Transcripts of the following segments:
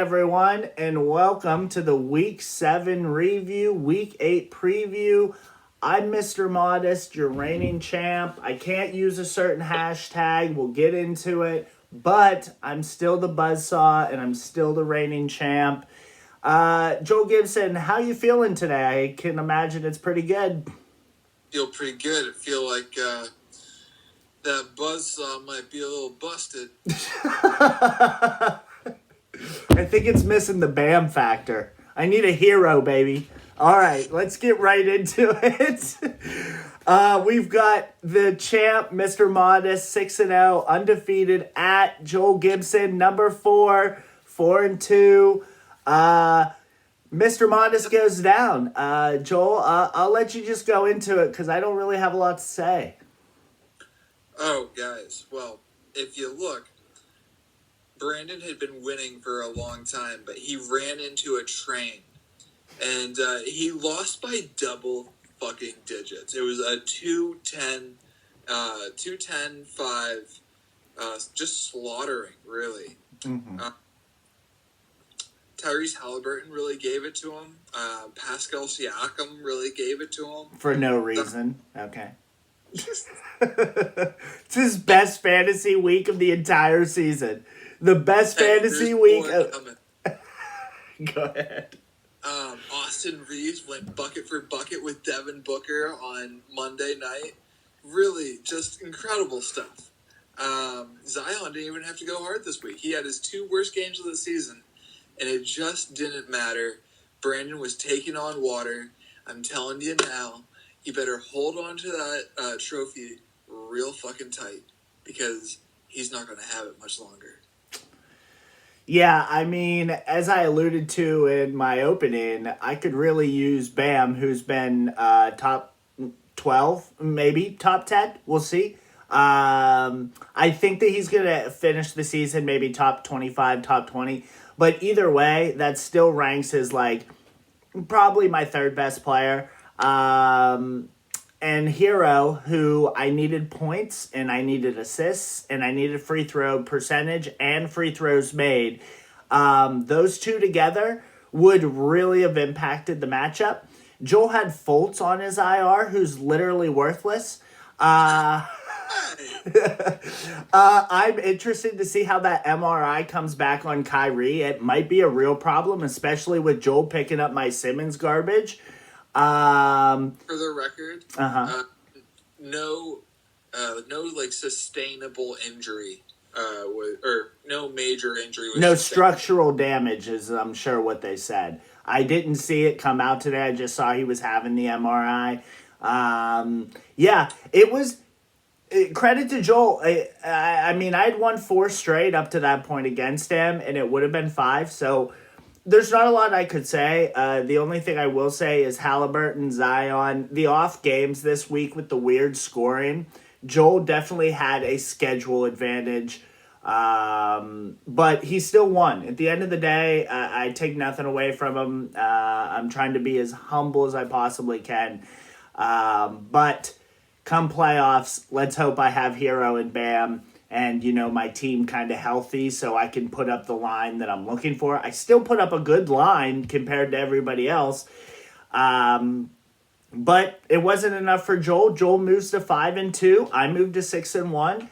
Everyone, and welcome to the Week 7 review, Week 8 preview. I'm Mr. Modest, your reigning champ. I can't use a certain hashtag. We'll get into it, but I'm still the buzzsaw, and I'm still the reigning champ. Joel Gibson, how you feeling today? I can imagine it's pretty good. Feel pretty good. I feel like that buzzsaw might be a little busted. I think it's missing the Bam factor. I need a hero, baby. All right, let's get right into it. We've got the champ, Mr. Modest, 6-0, undefeated at Joel Gibson, number 4, 4-2. Mr. Modest goes down. Joel, I'll let you just go into it because I don't really have a lot to say. Oh, guys. Well, if you look, Brandon had been winning for a long time, but he ran into a train. And he lost by double fucking digits. It was a 2-10, 2-10-5, just slaughtering, really. Mm-hmm. Tyrese Halliburton really gave it to him. Pascal Siakam really gave it to him. For no reason. Okay. It's his best fantasy week of the entire season. The best fantasy week of... Go ahead. Austin Reeves went bucket for bucket with Devin Booker on Monday night. Really, just incredible stuff. Zion didn't even have to go hard this week. He had his 2 worst games of the season, and it just didn't matter. Brandon was taking on water. I'm telling you now, you better hold on to that trophy real fucking tight because he's not going to have it much longer. Yeah, I mean, as I alluded to in my opening, I could really use Bam, who's been top 12, maybe top 10. We'll see. I think that he's going to finish the season maybe top 25, top 20. But either way, that still ranks as, like, probably my third best player. And Hero, who I needed points, and I needed assists, and I needed free throw percentage and free throws made. Those two together would really have impacted the matchup. Joel had Fultz on his IR, who's literally worthless. I'm interested to see how that MRI comes back on Kyrie. It might be a real problem, especially with Joel picking up my Simmons garbage. For the record, no like sustainable injury, or no major injury. No structural damage is, I'm sure, what they said. I didn't see it come out today. I just saw he was having the MRI. Yeah, it was. Credit to Joel. I mean, I'd won 4 straight up to that point against him, and it would have been 5. So there's not a lot I could say. The only thing I will say is Halliburton, Zion, the off games this week with the weird scoring. Joel definitely had a schedule advantage, but he still won. At the end of the day, I take nothing away from him. I'm trying to be as humble as I possibly can. But come playoffs, let's hope I have Hero and Bam and, my team kind of healthy so I can put up the line that I'm looking for. I still put up a good line compared to everybody else. But it wasn't enough for Joel. Joel moves to 5-2. I moved to 6-1.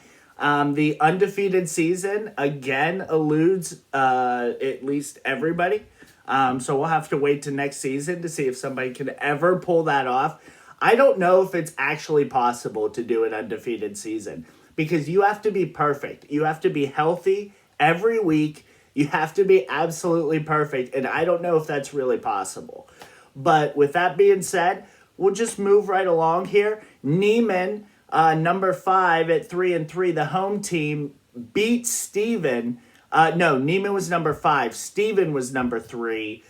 The undefeated season, again, eludes at least everybody. So we'll have to wait to next season to see if somebody can ever pull that off. I don't know if it's actually possible to do an undefeated season because you have to be perfect. You have to be healthy every week. You have to be absolutely perfect, and I don't know if that's really possible. But with that being said, we'll just move right along here. Neiman, number 5 at 3-3, the home team, beat Steven. Neiman was number 5. Steven was number 3.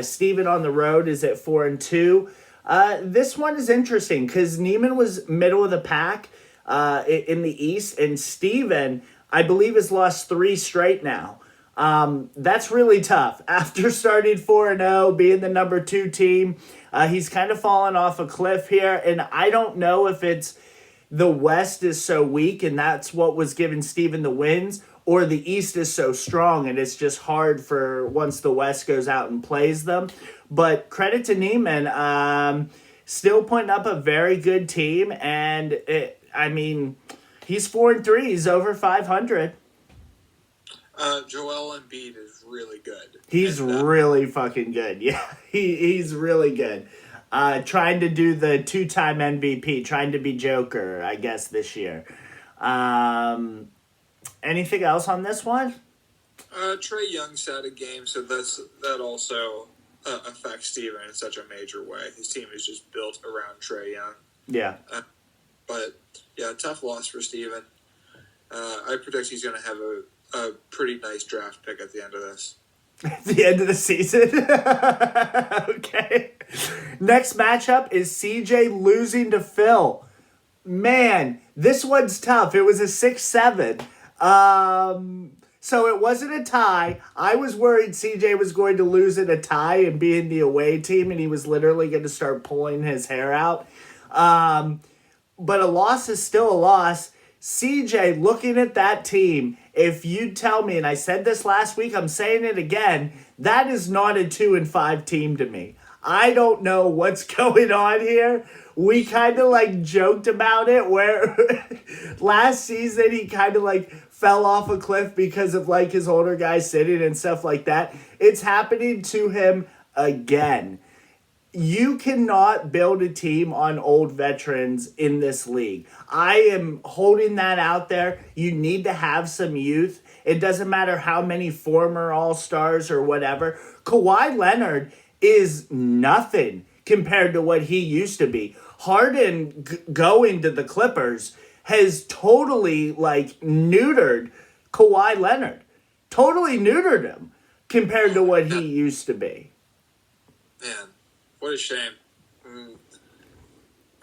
Steven on the road is at 4-2. This one is interesting because Neiman was middle of the pack in the East, and Steven, I believe, has lost 3 straight now. That's really tough. After starting 4-0, being the number 2 team, he's kind of fallen off a cliff here, and I don't know if it's the West is so weak and that's what was giving Steven the wins, or the East is so strong and it's just hard for once the West goes out and plays them. But credit to Neiman, still putting up a very good team, and he's 4-3. He's over 500. Joel Embiid is really good. He's really fucking good. Yeah, he's really good. Trying to do the 2-time MVP, trying to be Joker, I guess, this year. Anything else on this one? Trae Young's had a game, so that also affects Steven in such a major way. His team is just built around Trae Young. Yeah. But, yeah, tough loss for Steven. I predict he's going to have a pretty nice draft pick at the end of this. At the end of the season? Okay. Next matchup is CJ losing to Phil. Man, this one's tough. It was a 6-7. So it wasn't a tie. I was worried CJ was going to lose in a tie and be in the away team, and he was literally going to start pulling his hair out. But a loss is still a loss. CJ, looking at that team, if you tell me, and I said this last week, I'm saying it again, that is not a 2-5 team to me. I don't know what's going on here. We kind of like joked about it where last season he kind of like fell off a cliff because of like his older guys sitting and stuff like that. It's happening to him again. You cannot build a team on old veterans in this league. I am holding that out there. You need to have some youth. It doesn't matter how many former All-Stars or whatever. Kawhi Leonard is nothing compared to what he used to be. Harden going to the Clippers has totally like neutered Kawhi Leonard. Totally neutered him compared to what he used to be. Man, what a shame.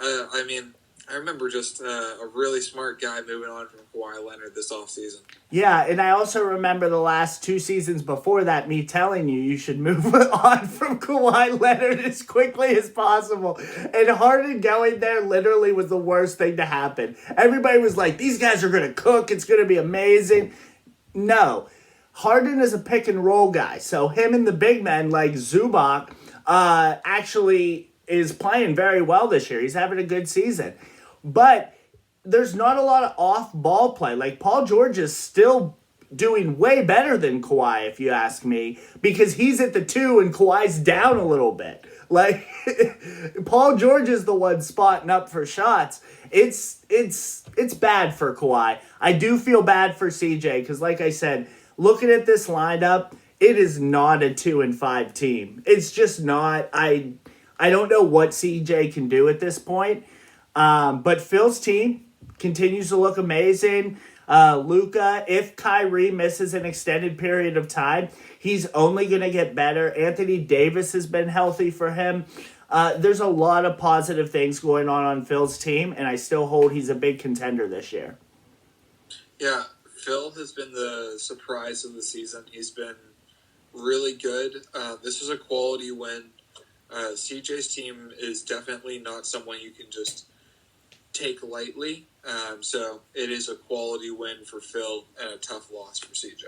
I remember just a really smart guy moving on from Kawhi Leonard this offseason. Yeah, and I also remember the last 2 seasons before that, me telling you should move on from Kawhi Leonard as quickly as possible. And Harden going there literally was the worst thing to happen. Everybody was like, these guys are going to cook. It's going to be amazing. No. Harden is a pick and roll guy. So him and the big men like Zubac actually is playing very well this year. He's having a good season. But there's not a lot of off-ball play. Like, Paul George is still doing way better than Kawhi, if you ask me, because he's at the 2 and Kawhi's down a little bit. Like, Paul George is the one spotting up for shots. It's bad for Kawhi. I do feel bad for CJ, because like I said, looking at this lineup, it is not a 2-5 team. It's just not. I don't know what CJ can do at this point. But Phil's team continues to look amazing. Luka, if Kyrie misses an extended period of time, he's only going to get better. Anthony Davis has been healthy for him. There's a lot of positive things going on Phil's team, and I still hold he's a big contender this year. Yeah, Phil has been the surprise of the season. He's been really good. This is a quality win. CJ's team is definitely not someone you can just take lightly. So it is a quality win for Phil and a tough loss for CJ.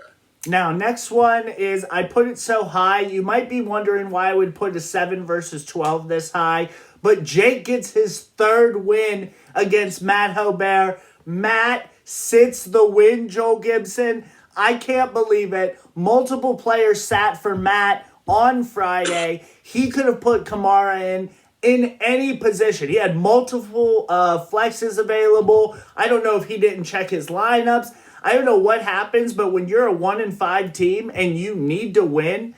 Now, next one is, I put it so high. You might be wondering why I would put a 7 versus 12 this high. But Jake gets his 3rd win against Matt Hobert. Matt sits the win, Joel Gibson. I can't believe it. Multiple players sat for Matt on Friday. He could have put Kamara in any position. He had multiple flexes available. I don't know if he didn't check his lineups. I don't know what happens, but when you're a 1-5 team and you need to win,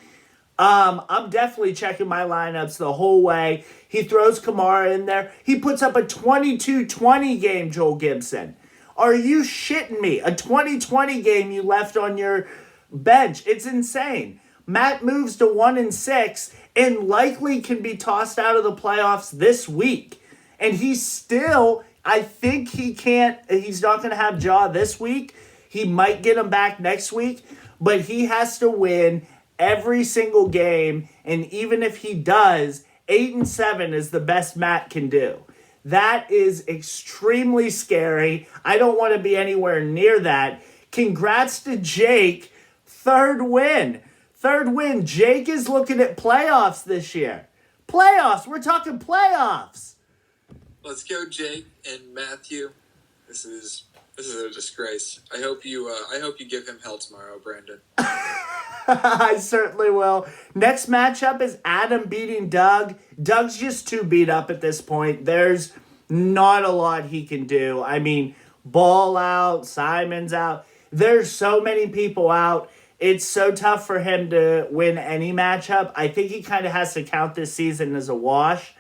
I'm definitely checking my lineups the whole way. He throws Kamara in there. He puts up a 22-20 game, Joel Gibson. Are you shitting me? A 20-20 game you left on your bench. It's insane. Matt moves to 1-6 and likely can be tossed out of the playoffs this week. And he's still, I think he's not going to have Ja this week. He might get him back next week, but he has to win every single game. And even if he does, 8-7 is the best Matt can do. That is extremely scary. I don't want to be anywhere near that. Congrats to Jake. Third win. Third win. Jake is looking at playoffs this year. Playoffs. We're talking playoffs. Let's go, Jake and Matthew. This is a disgrace. I hope you give him hell tomorrow, Brandon. I certainly will. Next matchup is Adam beating Doug. Doug's just too beat up at this point. There's not a lot he can do. I mean, Ball out, Simon's out. There's so many people out. It's so tough for him to win any matchup. I think he kind of has to count this season as a wash,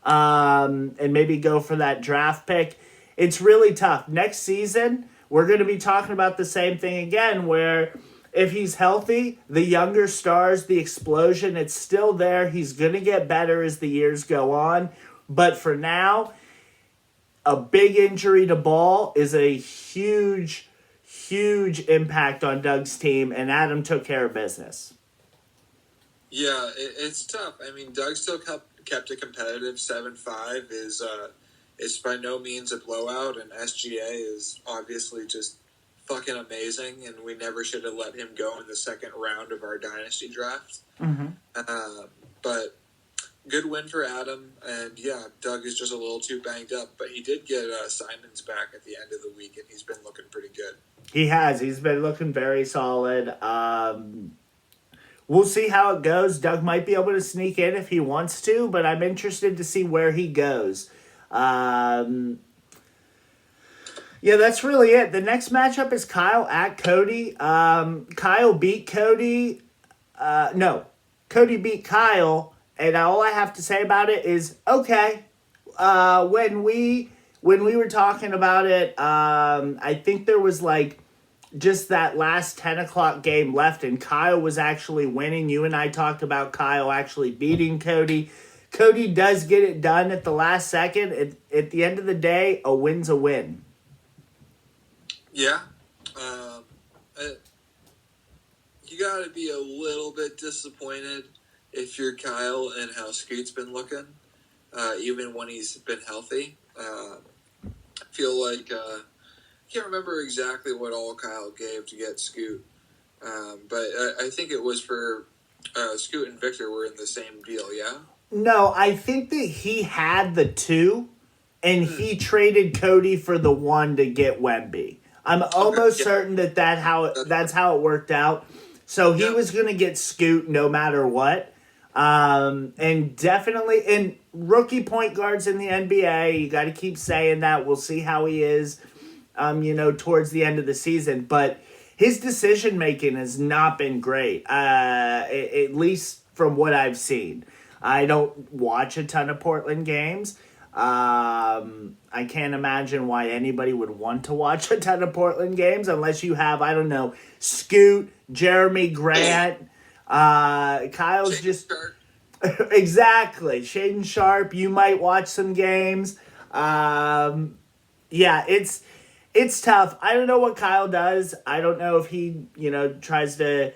and maybe go for that draft pick. It's really tough. Next season, we're going to be talking about the same thing again, where if he's healthy, the younger stars, the explosion, it's still there. He's going to get better as the years go on. But for now, a big injury to Ball is a huge, huge impact on Doug's team, and Adam took care of business. Yeah, it's tough. I mean, Doug still kept it competitive. 7-5 is by no means a blowout, and SGA is obviously just fucking amazing, and we never should have let him go in the second round of our dynasty draft. Mm-hmm. But good win for Adam, and yeah, Doug is just a little too banged up, but he did get Simons back at the end of the week, and he's been looking pretty good. He has. He's been looking very solid. We'll see how it goes. Doug might be able to sneak in if he wants to, but I'm interested to see where he goes. Yeah, that's really it. The next matchup is Kyle at Cody. Kyle beat Cody. Cody beat Kyle, and all I have to say about it is, okay. When we were talking about it, I think there was like just that last 10 o'clock game left, and Kyle was actually winning. You and I talked about Kyle actually beating Cody. Cody does get it done at the last second. At the end of the day, a win's a win. Yeah. You got to be a little bit disappointed if you're Kyle and how Scoot's been looking, even when he's been healthy. I feel like I can't remember exactly what all Kyle gave to get Scoot, but I think it was for Scoot and Victor were in the same deal, yeah? No, I think that he had the 2, and he traded Cody for the 1 to get Wemby. I'm almost certain that's how it worked out. So he was going to get Scoot no matter what. And definitely, and rookie point guards in the NBA, you got to keep saying that. We'll see how he is, towards the end of the season. But his decision making has not been great, at least from what I've seen. I don't watch a ton of Portland games. I can't imagine why anybody would want to watch a ton of Portland games unless you have, I don't know, Scoot, Jeremy Grant, Kyle's just... Exactly. Shaden Sharp, you might watch some games. Yeah, it's tough. I don't know what Kyle does. I don't know if he, tries to...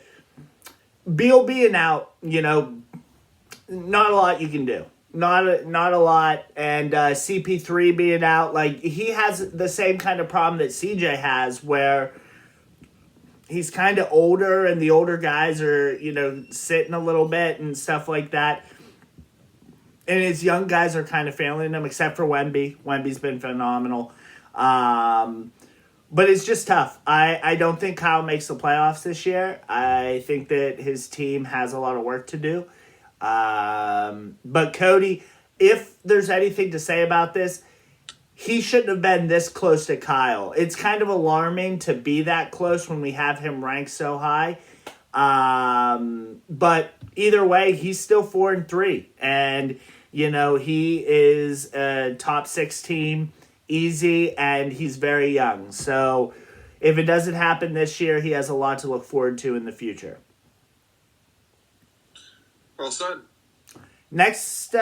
Beal being out, not a lot you can do. Not a lot. And CP3 being out, like, he has the same kind of problem that CJ has, where he's kind of older and the older guys are, sitting a little bit and stuff like that. And his young guys are kind of failing him, except for Wemby. Wemby's been phenomenal. But it's just tough. I don't think Kyle makes the playoffs this year. I think that his team has a lot of work to do. But Cody, if there's anything to say about this, he shouldn't have been this close to Kyle. It's kind of alarming to be that close when we have him ranked so high. But either way, he's still 4-3, and he is a top 6 team easy, and he's very young. So if it doesn't happen this year, he has a lot to look forward to in the future. Well said. Next,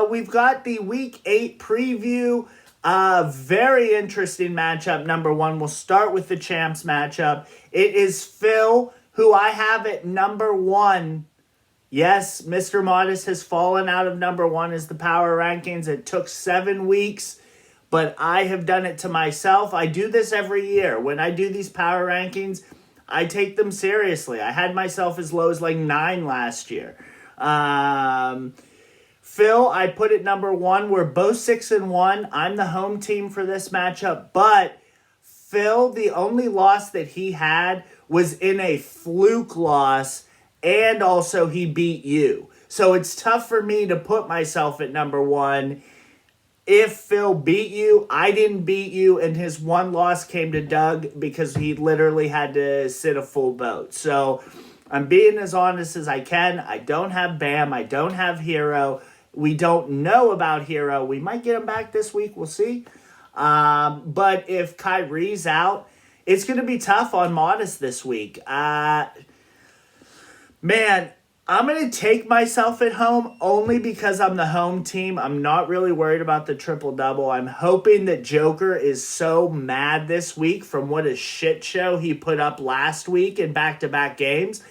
we've got the Week 8 preview. Very interesting matchup. Number 1, we'll start with the champs matchup. It is Phil, who I have at number 1. Yes, Mr. Modest has fallen out of number 1 as the power rankings. It took 7 weeks, but I have done it to myself. I do this every year. When I do these power rankings, I take them seriously. I had myself as low as like 9 last year. Phil, I put it number 1. We're both 6-1. I'm the home team for this matchup, but Phil, the only loss that he had was in a fluke loss, and also he beat you. So it's tough for me to put myself at number 1. If Phil beat you, I didn't beat you, and his one loss came to Doug because he literally had to sit a full boat. So I'm being as honest as I can. I don't have Bam. I don't have Hero. We don't know about Hero. We might get him back this week. We'll see. But if Kyrie's out, it's going to be tough on Modest this week. Man, I'm going to take myself at home only because I'm the home team. I'm not really worried about the triple-double. I'm hoping that Joker is so mad this week from what a shit show he put up last week in back-to-back games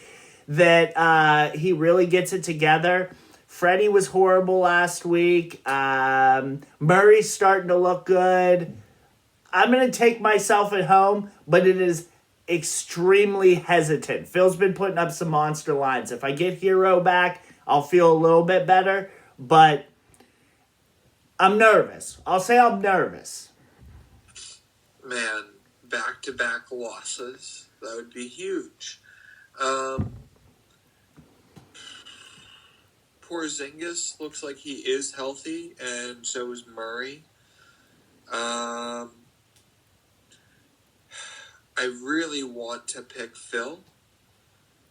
that he really gets it together. Freddie was horrible last week. Murray's starting to look good. I'm going to take myself at home, but it is extremely hesitant. Phil's been putting up some monster lines. If I get Hero back, I'll feel a little bit better, but I'm nervous. I'll say I'm nervous. Man, back-to-back losses. That would be huge. Porzingis looks like he is healthy, and so is Murray. I really want to pick Phil,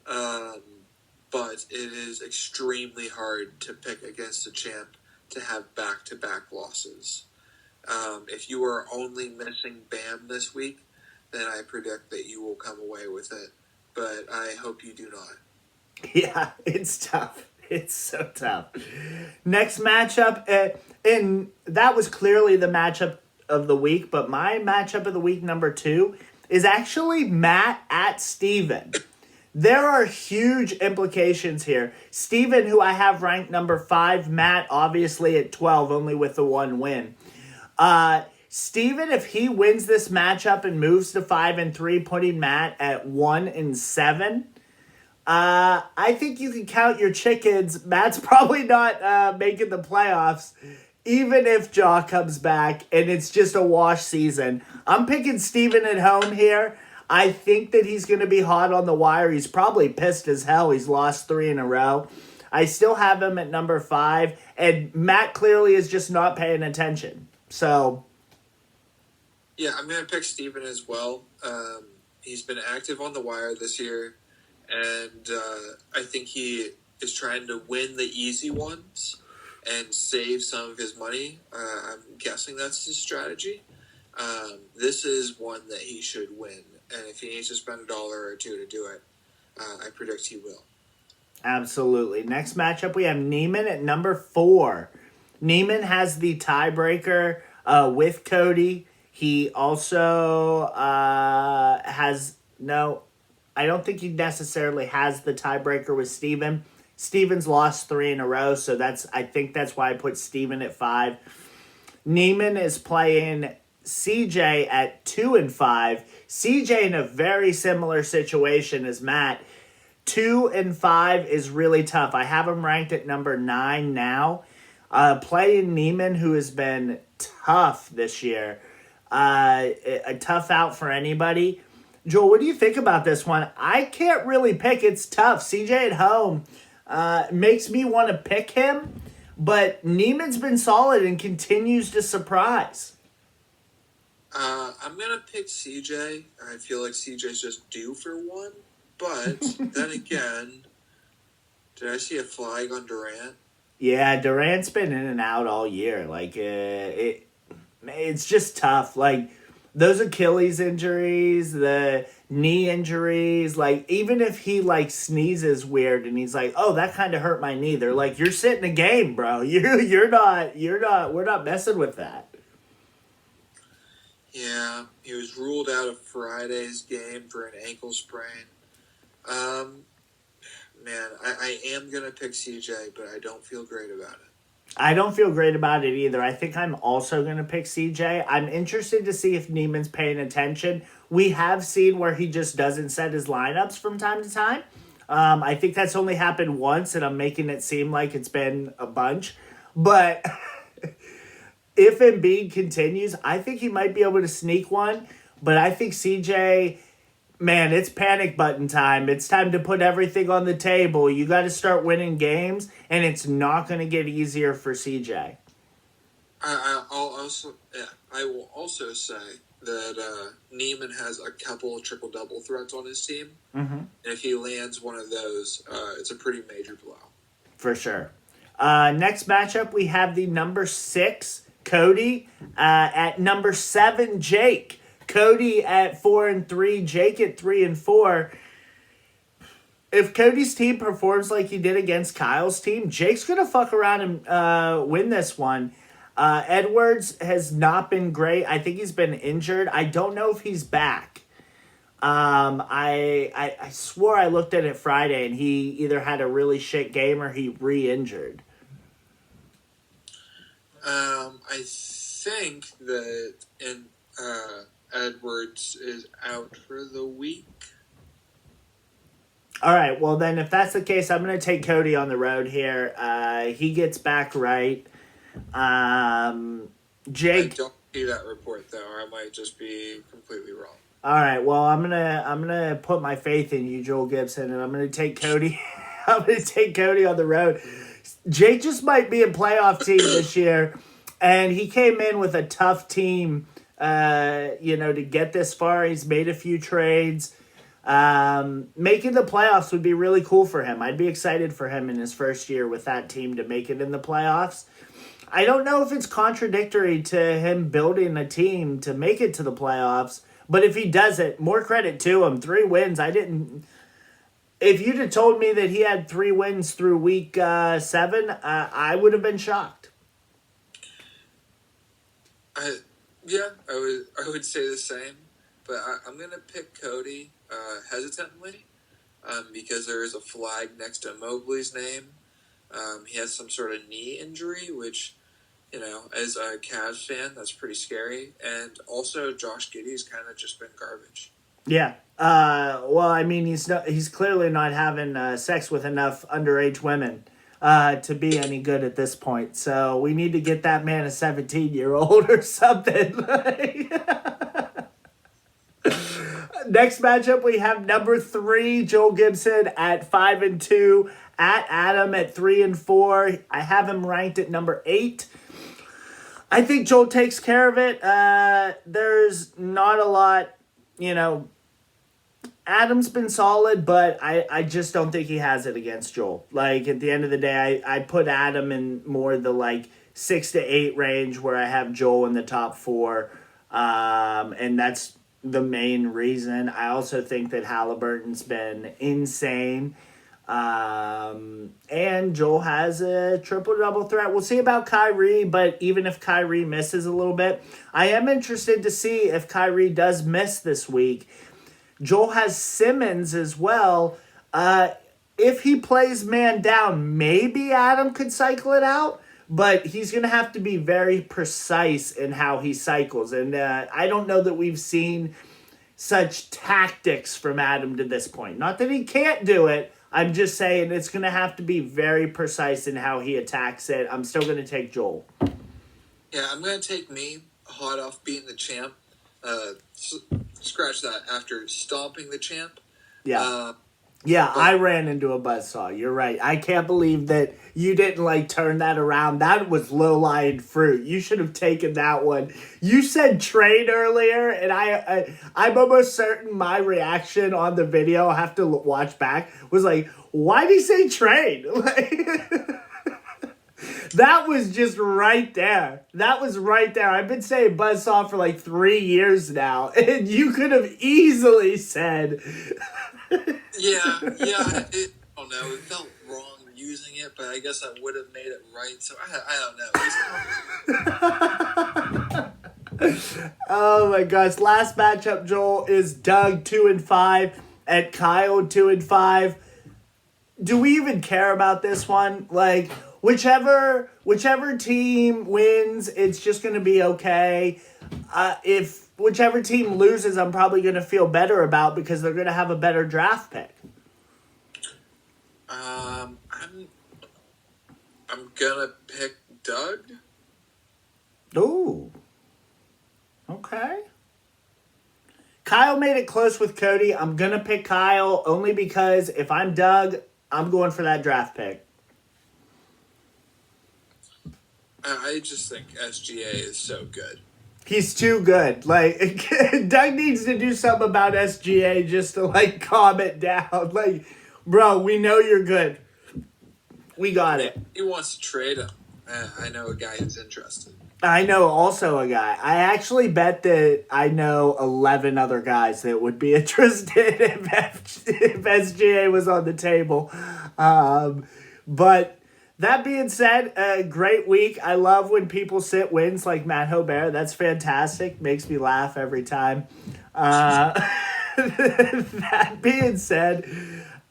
but it is extremely hard to pick against a champ to have back-to-back losses. If you are only missing Bam this week, then I predict that you will come away with it, but I hope you do not. Yeah, it's tough. It's so tough. Next matchup, and that was clearly the matchup of the week, but my matchup of the week, number 2, is actually Matt at Steven. There are huge implications here. Steven, who I have ranked number 5, Matt obviously at 12, only with the 1 win. Steven, if he wins this matchup and moves to 5-3, putting Matt at 1-7, I think you can count your chickens. Matt's probably not making the playoffs, even if Jaw comes back and it's just a wash season. I'm picking Steven at home here. I think that he's going to be hot on the wire. He's probably pissed as hell. He's lost 3 in a row. I still have him at number 5, and Matt clearly is just not paying attention. So, yeah, I'm going to pick Steven as well. He's been active on the wire this year, and I think he is trying to win the easy ones and save some of his money. I'm guessing that's his strategy. This is one that he should win, and if he needs to spend $1 or $2 to do it, I predict he will. Absolutely. Next matchup, we have Neiman at number 4. Neiman has the tiebreaker with Cody. He also has I don't think he necessarily has the tiebreaker with Steven. Steven's lost 3 in a row, so I think that's why I put Steven at 5. Neiman is playing CJ at 2-5. CJ in a very similar situation as Matt. 2-5 is really tough. I have him ranked at number 9 now. Playing Neiman, who has been tough this year. A tough out for anybody. Joel, what do you think about this one? I can't really pick. It's tough. CJ at home makes me want to pick him, but Neiman's been solid and continues to surprise. I'm going to pick CJ. I feel like CJ's just due for one, but then again, did I see a flag on Durant? Yeah, Durant's been in and out all year. Like, it's just tough. Like, those Achilles injuries, the knee injuries, like, even if he, like, sneezes weird and he's like, oh, that kind of hurt my knee, they're like, you're sitting a game, bro. We're not messing with that. Yeah, he was ruled out of Friday's game for an ankle sprain. Man, I am going to pick CJ, but I don't feel great about it. I don't feel great about it either. I think I'm also going to pick CJ. I'm interested to see if Neiman's paying attention. We have seen where he just doesn't set his lineups from time to time. I think that's only happened once, and I'm making it seem like it's been a bunch. But if Embiid continues, I think he might be able to sneak one. But I think CJ, man, it's panic button time. It's time to put everything on the table. You got to start winning games, and it's not going to get easier for CJ. I will also say that Neiman has a couple triple double threats on his team, and if he lands one of those, it's a pretty major blow. For sure. Next matchup, we have the number 6 Cody at number 7 Jake. Cody at 4-3, Jake at 3-4. If Cody's team performs like he did against Kyle's team, Jake's gonna fuck around and win this one. Edwards has not been great. I think he's been injured. I don't know if he's back. I swore I looked at it Friday and he either had a really shit game or he re-injured. I think that Edwards is out for the week. All right, well then if that's the case, I'm going to take Cody on the road here. He gets back right. Jake, I don't see that report though. I might just be completely wrong. all right, well I'm gonna put my faith in you, Joel Gibson, and I'm gonna take Cody. I'm gonna take Cody on the road. Jake just might be a playoff team this year, and he came in with a tough team. To get this far, he's made a few trades. Making the playoffs would be really cool for him. I'd be excited for him in his first year with that team to make it in the playoffs. I don't know if it's contradictory to him building a team to make it to the playoffs, but if he does it, more credit to him. 3 wins. If you'd have told me that he had 3 wins through week 7, I would have been shocked. I would say the same, but I'm gonna pick Cody hesitantly because there is a flag next to Mobley's name. He has some sort of knee injury, which, as a Cavs fan, that's pretty scary. And also, Josh Giddey's kind of just been garbage. Yeah. He's clearly not having sex with enough underage women to be any good at this point. So we need to get that man a 17-year-old or something. Next matchup, we have number 3, Joel Gibson at 5-2, at Adam at 3-4. I have him ranked at number 8. I think Joel takes care of it. There's not a lot, Adam's been solid, but I just don't think he has it against Joel. Like, at the end of the day, I put Adam in more the, 6 to 8 range where I have Joel in the top 4. And that's the main reason. I also think that Halliburton's been insane. And Joel has a triple-double threat. We'll see about Kyrie, but even if Kyrie misses a little bit, I am interested to see if Kyrie does miss this week. Joel has Simmons as well. If he plays man down, maybe Adam could cycle it out, but he's going to have to be very precise in how he cycles. And I don't know that we've seen such tactics from Adam to this point. Not that he can't do it. I'm just saying it's going to have to be very precise in how he attacks it. I'm still going to take Joel. Yeah, I'm going to take me, hot off beating the champ. Scratch that, after stomping the champ. Yeah. I ran into a buzzsaw. You're right. I can't believe that you didn't turn that around. That was low-lying fruit. You should have taken that one. You said trade earlier, and I'm almost certain my reaction on the video, I have to watch back, was why did he say trade? That was just right there. That was right there. I've been saying buzzsaw for 3 years now, and you could have easily said... Yeah. I don't know. It felt wrong using it, but I guess I would have made it right. So I don't know. Oh my gosh! Last matchup, Joel, is Doug 2-5 and Kyle 2-5. do we even care about this one? Like, whichever team wins, it's just going to be okay. If whichever team loses, I'm probably going to feel better about because they're going to have a better draft pick. I'm gonna pick Doug. Ooh. Okay. Kyle made it close with Cody. I'm going to pick Kyle only because if I'm Doug, I'm going for that draft pick. I just think SGA is so good. He's too good. Like, Doug needs to do something about SGA just to, like, calm it down. Like, bro, we know you're good. We got it. He wants to trade him. I know a guy who's interested. I know also a guy. I actually bet that I know 11 other guys that would be interested if SGA was on the table. But that being said, a great week. I love when people sit wins like Matt Hobert. That's fantastic. Makes me laugh every time. That being said,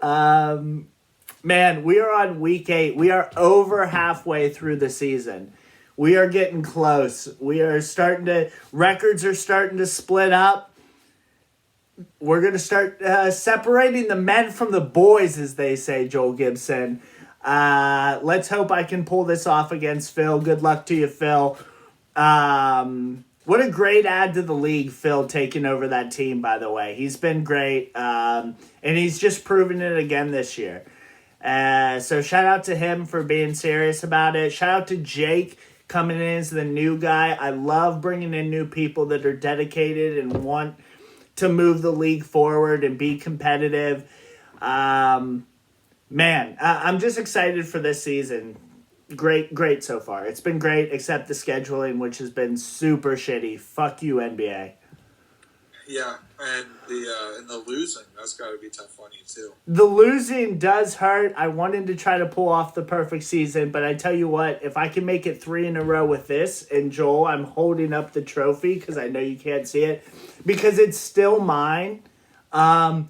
man, we are on week 8. We are over halfway through the season. We are getting close. Records are starting to split up. We're going to start separating the men from the boys, as they say, Joel Gibson. Let's hope I can pull this off against Phil. Good luck to you, Phil. What a great add to the league, Phil, taking over that team, by the way. He's been great, and he's just proven it again this year. So shout out to him for being serious about it. Shout out to Jake coming in as the new guy. I love bringing in new people that are dedicated and want to move the league forward and be competitive. Man, I'm just excited for this season. Great so far. It's been great, except the scheduling, which has been super shitty. Fuck you, NBA. Yeah, and the losing, that's got to be tough on you too. The losing does hurt. I wanted to try to pull off the perfect season, but I tell you what, if I can make it 3 in a row with this, and Joel, I'm holding up the trophy because I know you can't see it, because it's still mine. I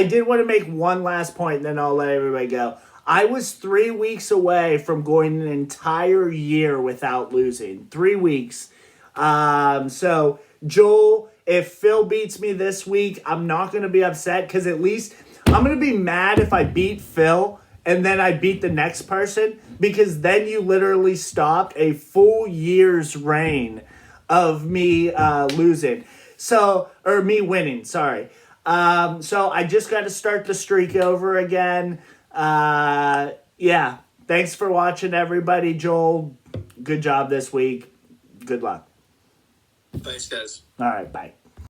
did want to make one last point, and then I'll let everybody go. I was 3 weeks away from going an entire year without losing. 3 weeks. So, Joel, if Phil beats me this week, I'm not going to be upset because at least I'm going to be mad if I beat Phil and then I beat the next person because then you literally stopped a full year's reign of me losing. Or me winning, sorry. So I just got to start the streak over again. Yeah. Thanks for watching, everybody. Joel, good job this week. Good luck. Thanks, guys. All right, bye.